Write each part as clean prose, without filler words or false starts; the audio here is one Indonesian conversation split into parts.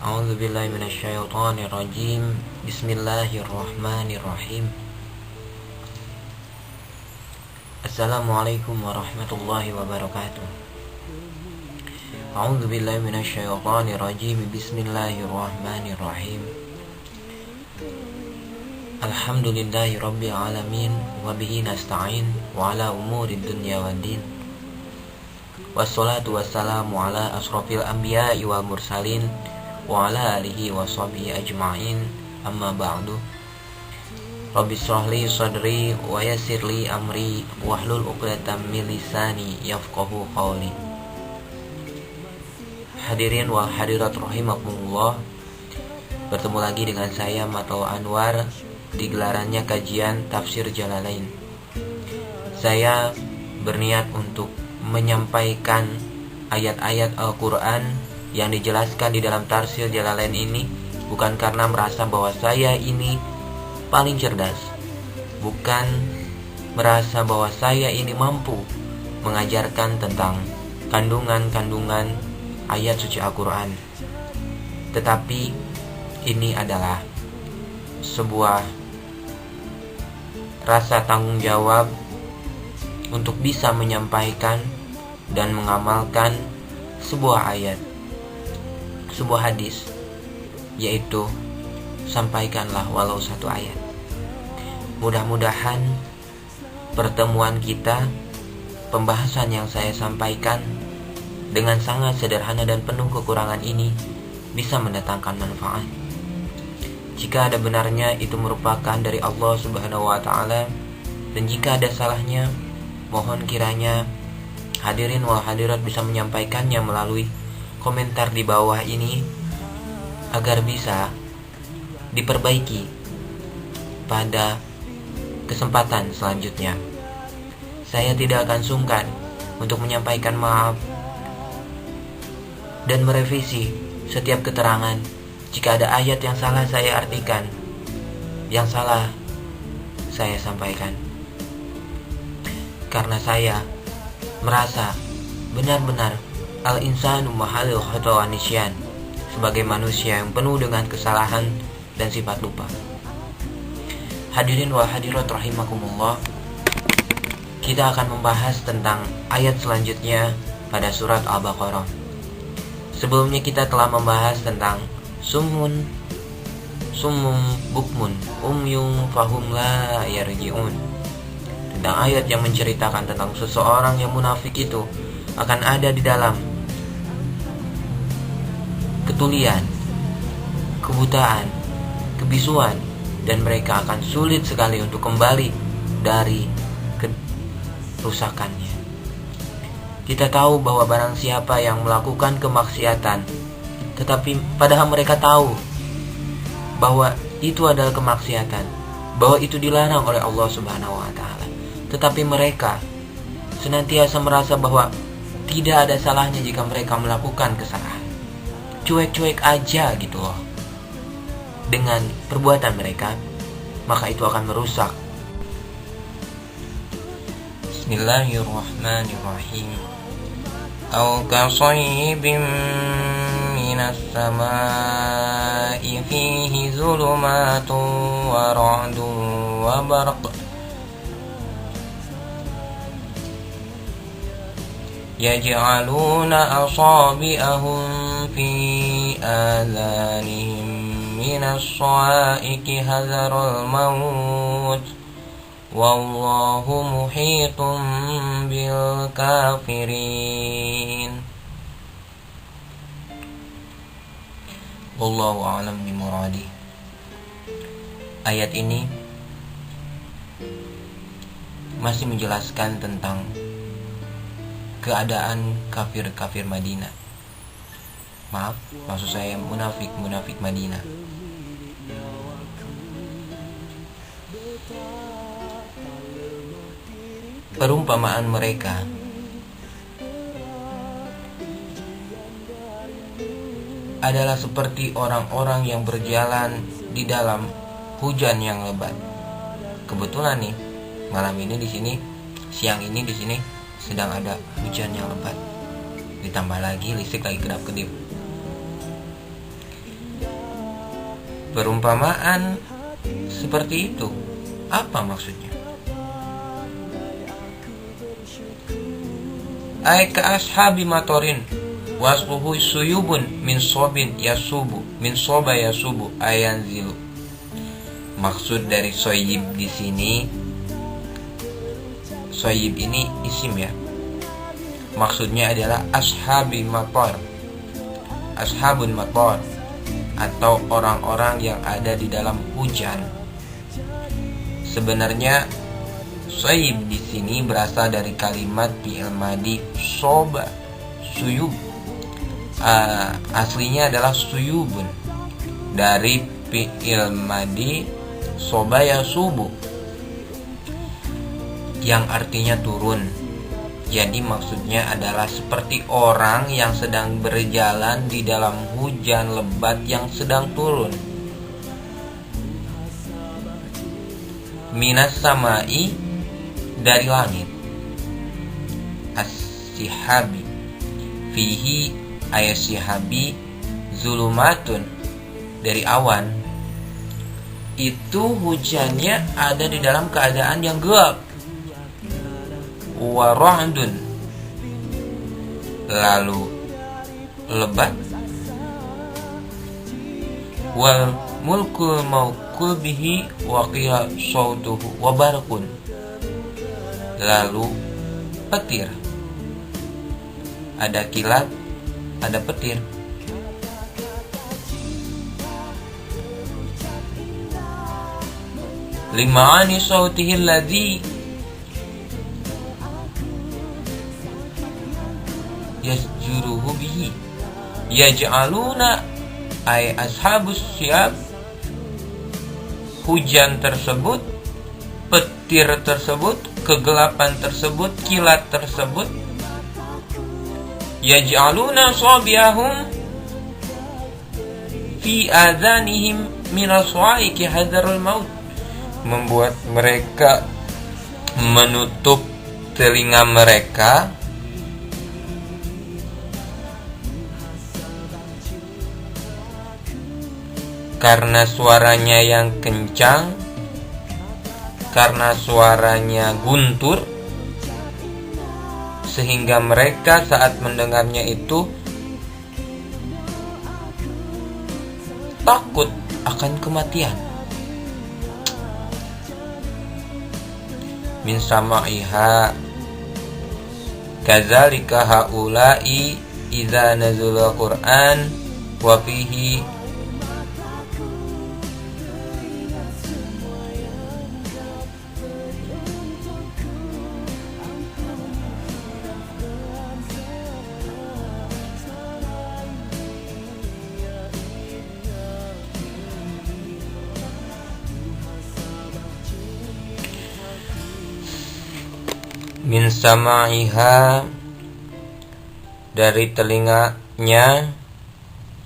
A'udzu billahi minasyaitonir rajim. Bismillahirrahmanirrahim. Assalamualaikum warahmatullahi wabarakatuh. A'udzu billahi minasyaitonir rajim. Bismillahirrahmanirrahim. Alhamdulillahi rabbil alamin wa bihi nasta'in wa ala umurid dunya waddin. Wassalatu wassalamu ala asrofil anbiya'i wal mursalin wa ala alihi wa sahbihi ajma'in, amma ba'du. Rabbi shrah li sadri wa yassir li amri wahlul 'uqdatam min lisani yafqahu qawli. Hadirin wal hadirat rahimakumullah, bertemu lagi dengan saya Matul Anwar di gelarannya kajian Tafsir Jalalain. Saya berniat untuk menyampaikan ayat-ayat Al-Quran yang dijelaskan di dalam Tafsir Jalalain ini bukan karena merasa bahwa saya ini paling cerdas, bukan merasa bahwa saya ini mampu mengajarkan tentang kandungan-kandungan ayat suci Al-Quran, tetapi ini adalah sebuah rasa tanggung jawab untuk bisa menyampaikan dan mengamalkan sebuah ayat, sebuah hadis, yaitu sampaikanlah walau satu ayat. Mudah-mudahan pertemuan kita, pembahasan yang saya sampaikan dengan sangat sederhana dan penuh kekurangan ini bisa mendatangkan manfaat. Jika ada benarnya itu merupakan dari Allah Subhanahu wa ta'ala, dan jika ada salahnya mohon kiranya hadirin wal hadirat bisa menyampaikannya melalui komentar di bawah ini agar bisa diperbaiki pada kesempatan selanjutnya. Saya tidak akan sungkan untuk menyampaikan maaf dan merevisi setiap keterangan jika ada ayat yang salah saya artikan, yang salah saya sampaikan. Karena saya merasa benar-benar al-insanu mahalul khata' wa nisyan, sebagai manusia yang penuh dengan kesalahan dan sifat lupa. Hadirin wal hadirat rahimakumullah, kita akan membahas tentang ayat selanjutnya pada surat Al-Baqarah. Sebelumnya kita telah membahas tentang summun bukmun umyun fahum la yarji'un, tentang ayat yang menceritakan tentang seseorang yang munafik itu akan ada di dalam ketulian, kebutaan, kebisuan, dan mereka akan sulit sekali untuk kembali dari kerusakannya. Kita tahu bahwa barang siapa yang melakukan kemaksiatan, tetapi padahal mereka tahu bahwa itu adalah kemaksiatan, bahwa itu dilarang oleh Allah Subhanahu wa ta'ala, tetapi mereka senantiasa merasa bahwa tidak ada salahnya jika mereka melakukan kesalahan. Cuek-cuek aja gitu loh dengan perbuatan mereka, maka itu akan merusak. Bismillahirrahmanirrahim. Au kasayyibin minas samaa'i fihi zulumatun wa ra'dun wa barq yaj'aluna asabi'ahum fi adhanihim minas sa'iqi hadharal maut wallahu muhitum bil kafirin. Wallahu a'lam bimuradi. Ayat ini masih menjelaskan tentang keadaan kafir-kafir Madinah. Maaf, maksud saya munafik Madinah. Perumpamaan mereka adalah seperti orang-orang yang berjalan di dalam hujan yang lebat. Kebetulan nih, malam ini di sini, siang ini di sini sedang ada hujan yang lebat. Ditambah lagi listrik lagi kedap-kedip. perumpamaan seperti itu. Apa maksudnya? Ay ka ashabi matorin wasluhu suyubun min sobin yasubu min soba yasubu ayanzilu. Maksud dari soyib di sini, soyib ini isim ya. Maksudnya adalah ashabi mator, ashabun mator, atau orang-orang yang ada di dalam hujan. Sebenarnya soyib di sini berasal dari kalimat fi'il madi soba, suyub. Aslinya adalah suyubun, dari fi'il madi soba yasubu, yang artinya turun. Jadi maksudnya adalah seperti orang yang sedang berjalan di dalam hujan lebat yang sedang turun. Minas samai, dari langit. As-sihabi, fihi ayasihabi zulumatun, dari awan. Itu hujannya ada di dalam keadaan yang gelap. Wa ra'dun, lalu lebat. Wal mulkul mauqul bihi wa qila sautuhu wa barakun, lalu petir. Ada kilat, ada petir. Lima'ani sautihi alladhi yasjuruhu bihi yaj'aluna ay ashabus syab. Hujan tersebut, petir tersebut, kegelapan tersebut, kilat tersebut, yaj'aluna sabiahum fi adhanihim minaswaiki hadarul maut, membuat mereka menutup telinga mereka karena suaranya yang kencang, karena suaranya guntur, sehingga mereka saat mendengarnya itu takut akan kematian. Min sama'iha kadzalika haula'i idza nazala Qur'an wa fihi min sama'iha, dari telinganya,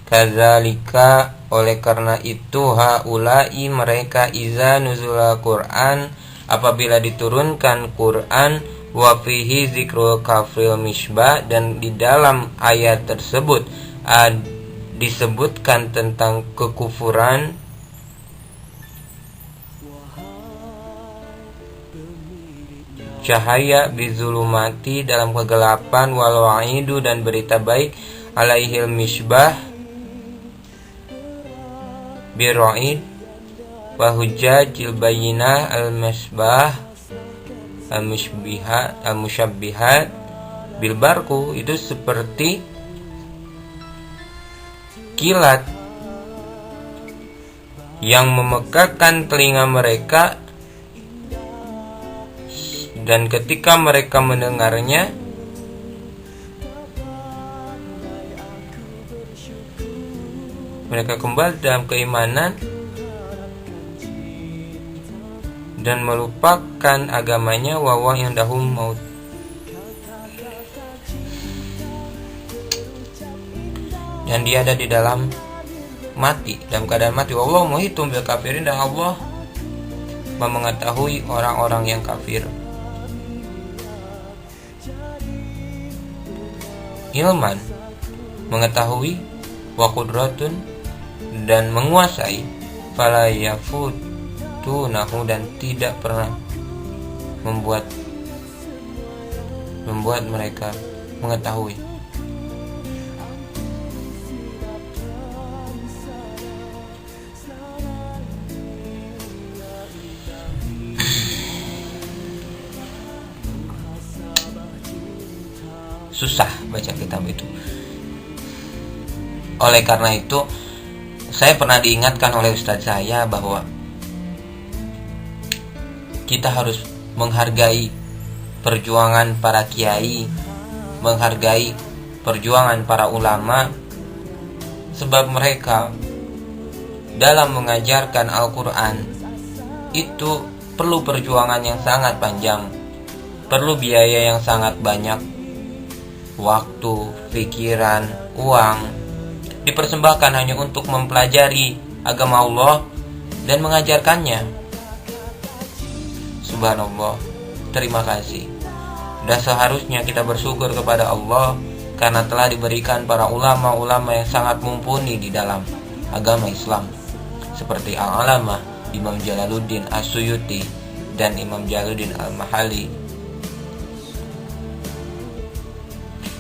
kadzalika, oleh karena itu, haula'i, mereka, iza nuzula Qur'an, apabila diturunkan Qur'an, wa fihi zikrul kafril misbah, dan di dalam ayat tersebut disebutkan tentang kekufuran cahaya, bizulumati, dalam kegelapan, wal wa'idu, dan berita baik, alaihil misbah birra'id wa hujjajil bayyinah al misbah al musyabbihat bil barku, itu seperti kilat yang memekakan telinga mereka, dan ketika mereka mendengarnya mereka kembali dalam keimanan dan melupakan agamanya, wa yang dahum maut, dan dia ada di dalam mati, dalam keadaan mati. Wallahu muhitum bil kafirin, dan Allah mengetahui orang-orang yang kafir. Ilman, mengetahui, wa qudratun, dan menguasai, fala yafutunahu, dan tidak pernah membuat mereka mengetahui. Susah baca kitab itu. Oleh karena itu, saya pernah diingatkan oleh ustadz saya bahwa kita harus menghargai perjuangan para kiai, menghargai perjuangan para ulama, sebab mereka dalam mengajarkan Al-Quran itu perlu perjuangan yang sangat panjang, perlu biaya yang sangat banyak, waktu, pikiran, uang dipersembahkan hanya untuk mempelajari agama Allah dan mengajarkannya. Subhanallah, terima kasih. Dan seharusnya kita bersyukur kepada Allah karena telah diberikan para ulama-ulama yang sangat mumpuni di dalam agama Islam, seperti Al-Alamah Imam Jalaluddin As-Suyuti dan Imam Jalaluddin Al-Mahali,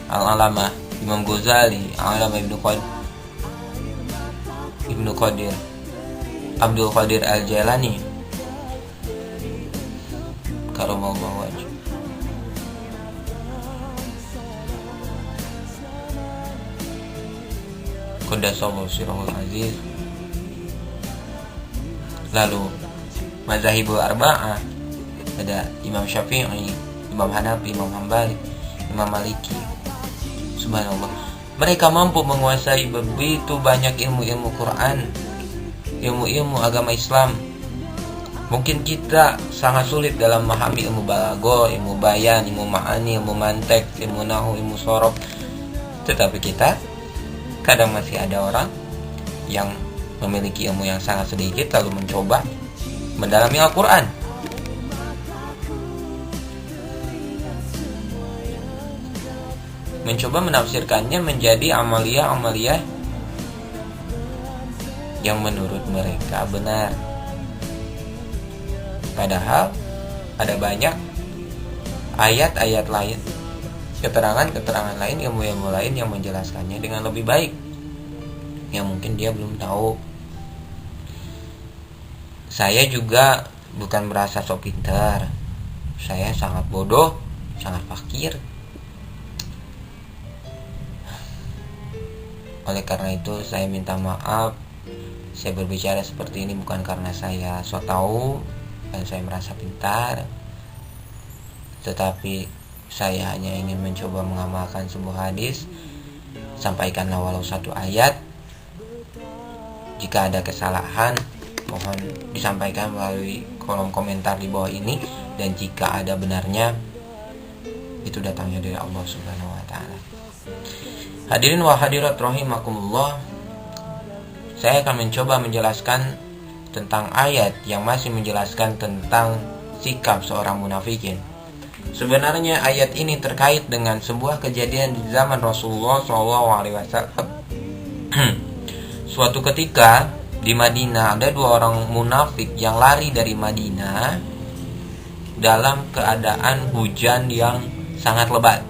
Al-Alamah Imam Ghazali, Al-Alamah Ibnu Qadir Abdul Qadir Al-Jailani karamallahu wajh. Qaddasallahu sirrahul aziz. Lalu mazhabul arba'ah, ada Imam Syafi'i, Imam Hanafi, Imam Hambali, Imam Maliki. Subhanallah, mereka mampu menguasai begitu banyak ilmu-ilmu Quran, ilmu-ilmu agama Islam. Mungkin kita sangat sulit dalam memahami ilmu balaghah, ilmu bayan, ilmu ma'ani, ilmu mantek, ilmu nahwu, ilmu shorof. Tetapi kita kadang masih ada orang yang memiliki ilmu yang sangat sedikit lalu mencoba mendalami Al-Quran. Mencoba menafsirkannya menjadi amaliyah-amaliyah yang menurut mereka benar. Padahal ada banyak ayat-ayat lain, keterangan-keterangan lain, ilmu-ilmu lain yang menjelaskannya dengan lebih baik, yang mungkin dia belum tahu. Saya juga bukan merasa sok pintar. Saya sangat bodoh, sangat fakir. Oleh karena itu saya minta maaf. Saya berbicara seperti ini bukan karena saya sok tahu dan saya merasa pintar, tetapi saya hanya ingin mencoba mengamalkan sebuah hadis. Sampaikanlah walau satu ayat. Jika ada kesalahan, mohon disampaikan melalui kolom komentar di bawah ini, dan jika ada benarnya, itu datangnya dari Allah Subhanahu wa taala. Hadirin wa hadirat rahimakumullah, saya akan mencoba menjelaskan tentang ayat yang masih menjelaskan tentang sikap seorang munafikin. Sebenarnya ayat ini terkait dengan sebuah kejadian di zaman Rasulullah SAW. Suatu ketika di Madinah ada dua orang munafik yang lari dari Madinah dalam keadaan hujan yang sangat lebat.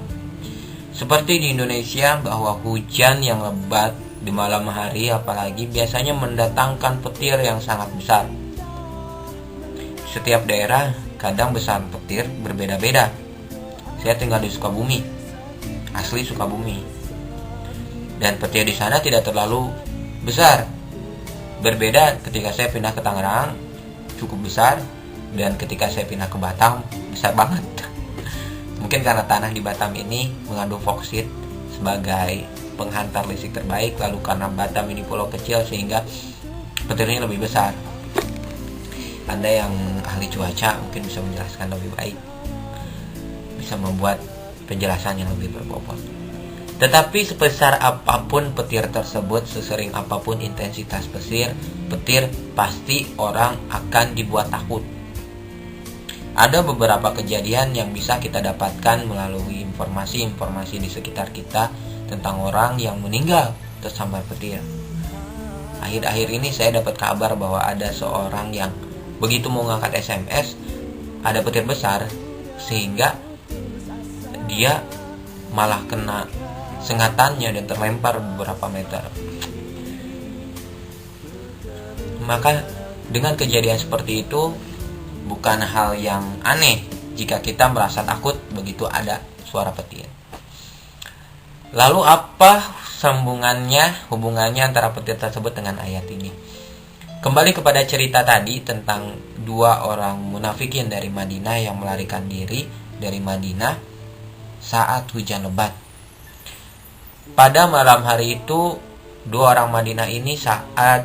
Seperti di Indonesia, bahwa hujan yang lebat di malam hari apalagi biasanya mendatangkan petir yang sangat besar. Setiap daerah kadang besar petir berbeda-beda. Saya tinggal di Sukabumi, asli Sukabumi, dan petir di sana tidak terlalu besar. Berbeda ketika saya pindah ke Tangerang, cukup besar, dan ketika saya pindah ke Batam, besar banget. Mungkin karena tanah di Batam ini mengandung boksit sebagai penghantar listrik terbaik, lalu karena Batam ini pulau kecil sehingga petirnya lebih besar. Anda yang ahli cuaca mungkin bisa menjelaskan lebih baik, bisa membuat penjelasan yang lebih berbobot. Tetapi sebesar apapun petir tersebut, sesering apapun intensitas petir pasti orang akan dibuat takut. Ada beberapa kejadian yang bisa kita dapatkan melalui informasi-informasi di sekitar kita tentang orang yang meninggal tersambar petir. Akhir-akhir ini saya dapat kabar bahwa ada seorang yang begitu mau ngangkat SMS, ada petir besar, sehingga dia malah kena sengatannya dan terlempar beberapa meter. Maka dengan kejadian seperti itu, bukan hal yang aneh jika kita merasa takut begitu ada suara petir. Lalu apa hubungannya antara petir tersebut dengan ayat ini? Kembali kepada cerita tadi tentang 2 orang munafikin dari Madinah yang melarikan diri dari Madinah saat hujan lebat. Pada malam hari itu 2 orang Madinah ini saat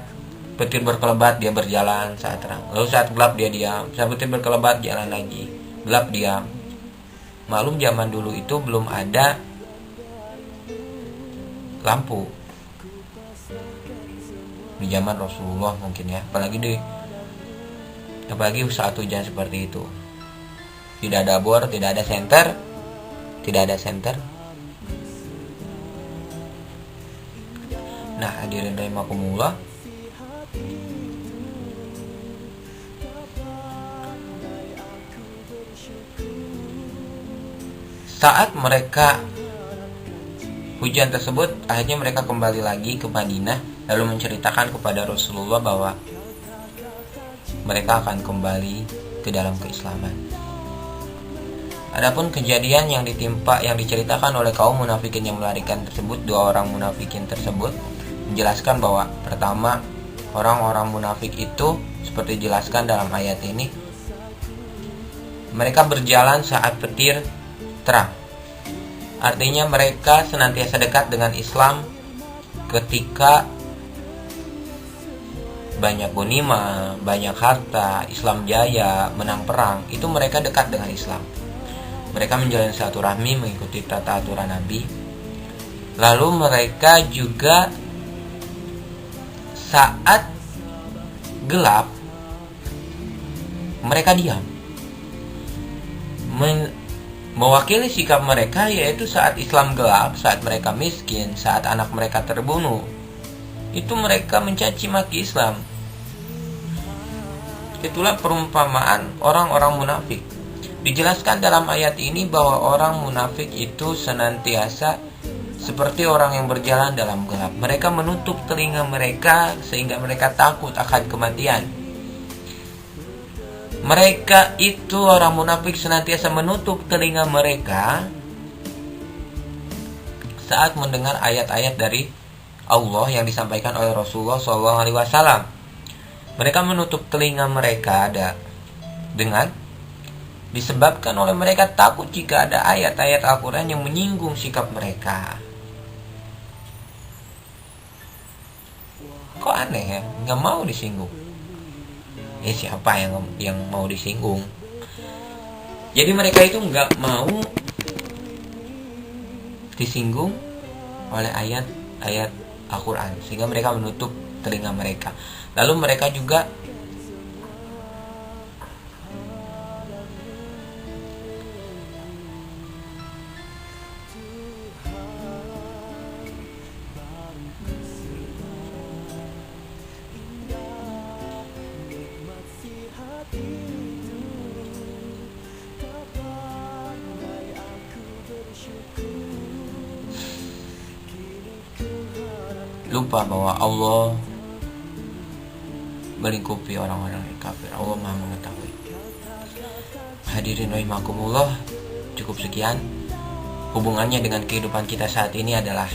petir berkelebat dia berjalan saat terang. Lalu saat gelap dia diam. Saat petir berkelebat jalan lagi. Gelap diam. Maklum zaman dulu itu belum ada lampu. Di zaman Rasulullah mungkin ya. Apalagi saat hujan seperti itu. Tidak ada bor, tidak ada senter. Nah, hadirin rahimakumullah, saat mereka hujan tersebut, akhirnya mereka kembali lagi ke Madinah, lalu menceritakan kepada Rasulullah bahwa mereka akan kembali ke dalam keislaman. Adapun kejadian yang diceritakan oleh kaum munafikin yang melarikan tersebut, 2 orang munafikin tersebut menjelaskan bahwa pertama, orang-orang munafik itu seperti dijelaskan dalam ayat ini, mereka berjalan saat petir terang. Artinya mereka senantiasa dekat dengan Islam ketika banyak ghanimah, banyak harta, Islam jaya, menang perang, itu mereka dekat dengan Islam. Mereka menjalin silaturahmi, mengikuti tata aturan Nabi. Lalu mereka juga saat gelap mereka diam. Mewakili sikap mereka yaitu saat Islam gelap, saat mereka miskin, saat anak mereka terbunuh, itu mereka mencaci maki Islam. Itulah perumpamaan orang-orang munafik. Dijelaskan dalam ayat ini bahwa orang munafik itu senantiasa seperti orang yang berjalan dalam gelap. Mereka menutup telinga mereka sehingga mereka takut akan kematian. Mereka itu, orang munafik, senantiasa menutup telinga mereka saat mendengar ayat-ayat dari Allah yang disampaikan oleh Rasulullah SAW. Mereka menutup telinga mereka dengan disebabkan oleh mereka takut jika ada ayat-ayat Al-Quran yang menyinggung sikap mereka. Kok aneh ya? Nggak mau disinggung. Siapa yang mau disinggung? Jadi mereka itu nggak mau disinggung oleh ayat-ayat Al-Quran, sehingga mereka menutup telinga mereka. Lalu mereka juga lupa bahwa Allah melingkupi orang-orang yang kafir. Allah Maha mengetahui. Hadirin rahimakumullah, cukup sekian. Hubungannya dengan kehidupan kita saat ini adalah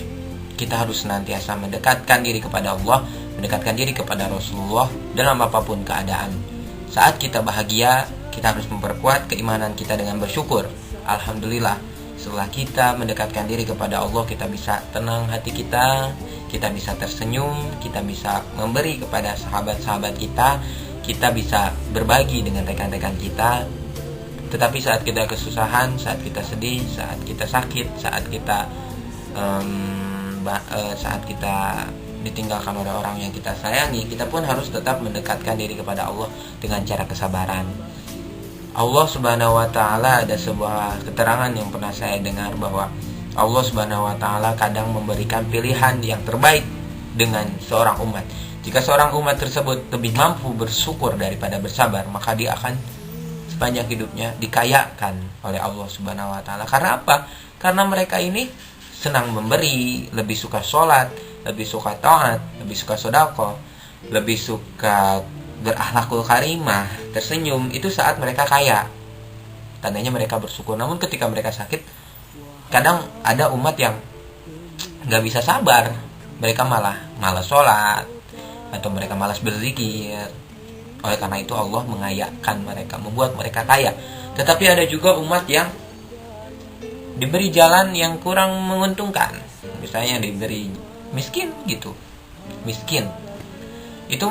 kita harus senantiasa mendekatkan diri kepada Allah, mendekatkan diri kepada Rasulullah dalam apapun keadaan. Saat kita bahagia, kita harus memperkuat keimanan kita dengan bersyukur. Alhamdulillah, setelah kita mendekatkan diri kepada Allah, kita bisa tenang hati kita bisa tersenyum, kita bisa memberi kepada sahabat-sahabat kita bisa berbagi dengan rekan-rekan kita. Tetapi saat kita kesusahan, saat kita sedih, saat kita sakit, saat kita ditinggalkan oleh orang yang kita sayangi, kita pun harus tetap mendekatkan diri kepada Allah dengan cara kesabaran. Allah Subhanahu wa Ta'ala, ada sebuah keterangan yang pernah saya dengar bahwa Allah Subhanahu wa Ta'ala kadang memberikan pilihan yang terbaik dengan seorang umat. Jika seorang umat tersebut lebih mampu bersyukur daripada bersabar, maka dia akan sepanjang hidupnya dikayakan oleh Allah Subhanahu wa taala. Karena apa? Karena mereka ini senang memberi, lebih suka sholat, lebih suka taat, lebih suka sedekah, lebih suka berakhlakul karimah, tersenyum. Itu saat mereka kaya, tandanya mereka bersyukur. Namun ketika mereka sakit, kadang ada umat yang nggak bisa sabar, mereka malah malas sholat atau mereka malas berzikir. Oleh karena itu Allah mengayakan mereka, membuat mereka kaya. Tetapi ada juga umat yang diberi jalan yang kurang menguntungkan, misalnya diberi miskin gitu. Miskin itu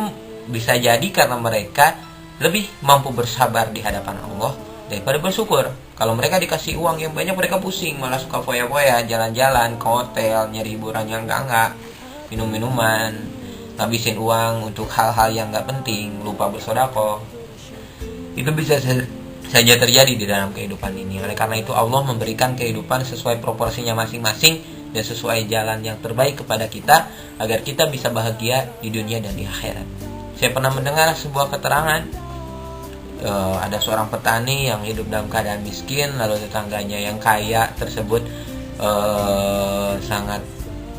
bisa jadi karena mereka lebih mampu bersabar di hadapan Allah daripada bersyukur. Kalau mereka dikasih uang yang banyak, mereka pusing, malah suka foya-foya, jalan-jalan ke hotel, nyari hiburan yang enggak, minum-minuman, ngabisin uang untuk hal-hal yang enggak penting, lupa bersedekah. Itu bisa saja terjadi di dalam kehidupan ini. Oleh karena itu Allah memberikan kehidupan sesuai proporsinya masing-masing dan sesuai jalan yang terbaik kepada kita, agar kita bisa bahagia di dunia dan di akhirat. Saya pernah mendengar sebuah keterangan, ada seorang petani yang hidup dalam keadaan miskin, lalu tetangganya yang kaya tersebut sangat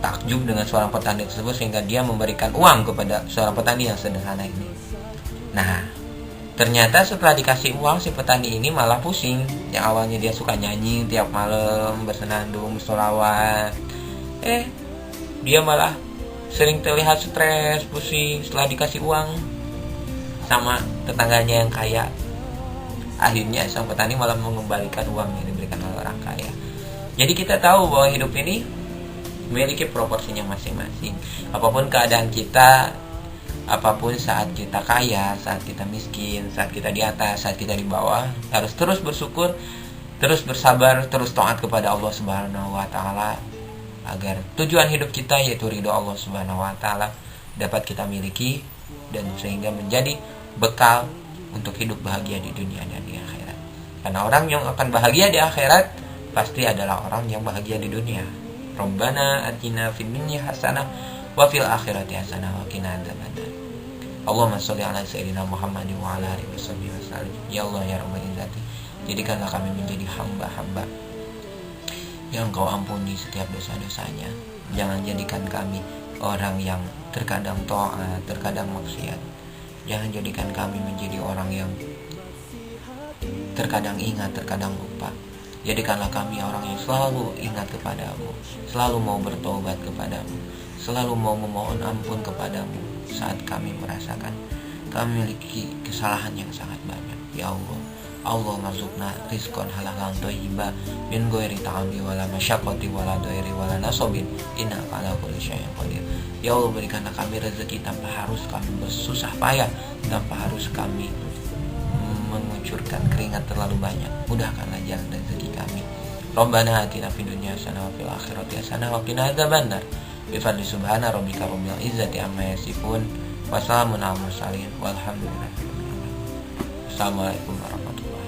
takjub dengan seorang petani tersebut, sehingga dia memberikan uang kepada seorang petani yang sederhana ini. Nah, ternyata setelah dikasih uang, si petani ini malah pusing. Yang awalnya dia suka nyanyi tiap malam, bersenandung, sholawat, dia malah sering terlihat stres, pusing setelah dikasih uang sama tetangganya yang kaya. Akhirnya sang petani malah mengembalikan uang yang diberikan oleh orang kaya. Jadi kita tahu bahwa hidup ini memiliki proporsinya masing-masing. Apapun keadaan kita, apapun saat kita kaya, saat kita miskin, saat kita di atas, saat kita di bawah, harus terus bersyukur, terus bersabar, terus taat kepada Allah Subhanahu wa taala, agar tujuan hidup kita yaitu ridho Allah Subhanahu wa taala dapat kita miliki, dan sehingga menjadi bekal untuk hidup bahagia di dunia dan di akhirat. Karena orang yang akan bahagia di akhirat pasti adalah orang yang bahagia di dunia. Rabbana atina fid dunya hasanah wa fil akhirati hasanah wa qina adzabannar. Allahumma sholli ala sayyidina Muhammad wa ala alihi wasallam. Ya Allah ya Rabbal izzati, jadikanlah kami menjadi hamba-hamba yang Kau ampuni setiap dosa-dosanya. Jangan jadikan kami orang yang terkadang taat, terkadang maksiat. Jangan jadikan kami menjadi orang yang terkadang ingat, terkadang lupa. Jadikanlah kami orang yang selalu ingat kepadamu, selalu mau bertobat kepadamu, selalu mau memohon ampun kepadamu saat kami merasakan kami memiliki kesalahan yang sangat banyak. Ya Allah, Allah marzukna rizqan halalan thayyiba min ghairi ta'abi wala masyaqqati wala dhairi wala nasabin innaka ala kulli syai'in qadir. Ya Allah, berikanlah kami rezeki tanpa harus kami bersusah payah, tanpa harus kami mengucurkan keringat terlalu banyak. Mudahkanlah jalan rezeki kami. Rabbana atina fid dunya hasanah wa fil akhirati hasanah wa qina adzabannar. Bi fadli subhana rabbika rabbil izzati amma yasifun wa salamun alal mursalin walhamdulillahi rabbil alamin. Assalamualaikum warahmatullahi wabarakatuh.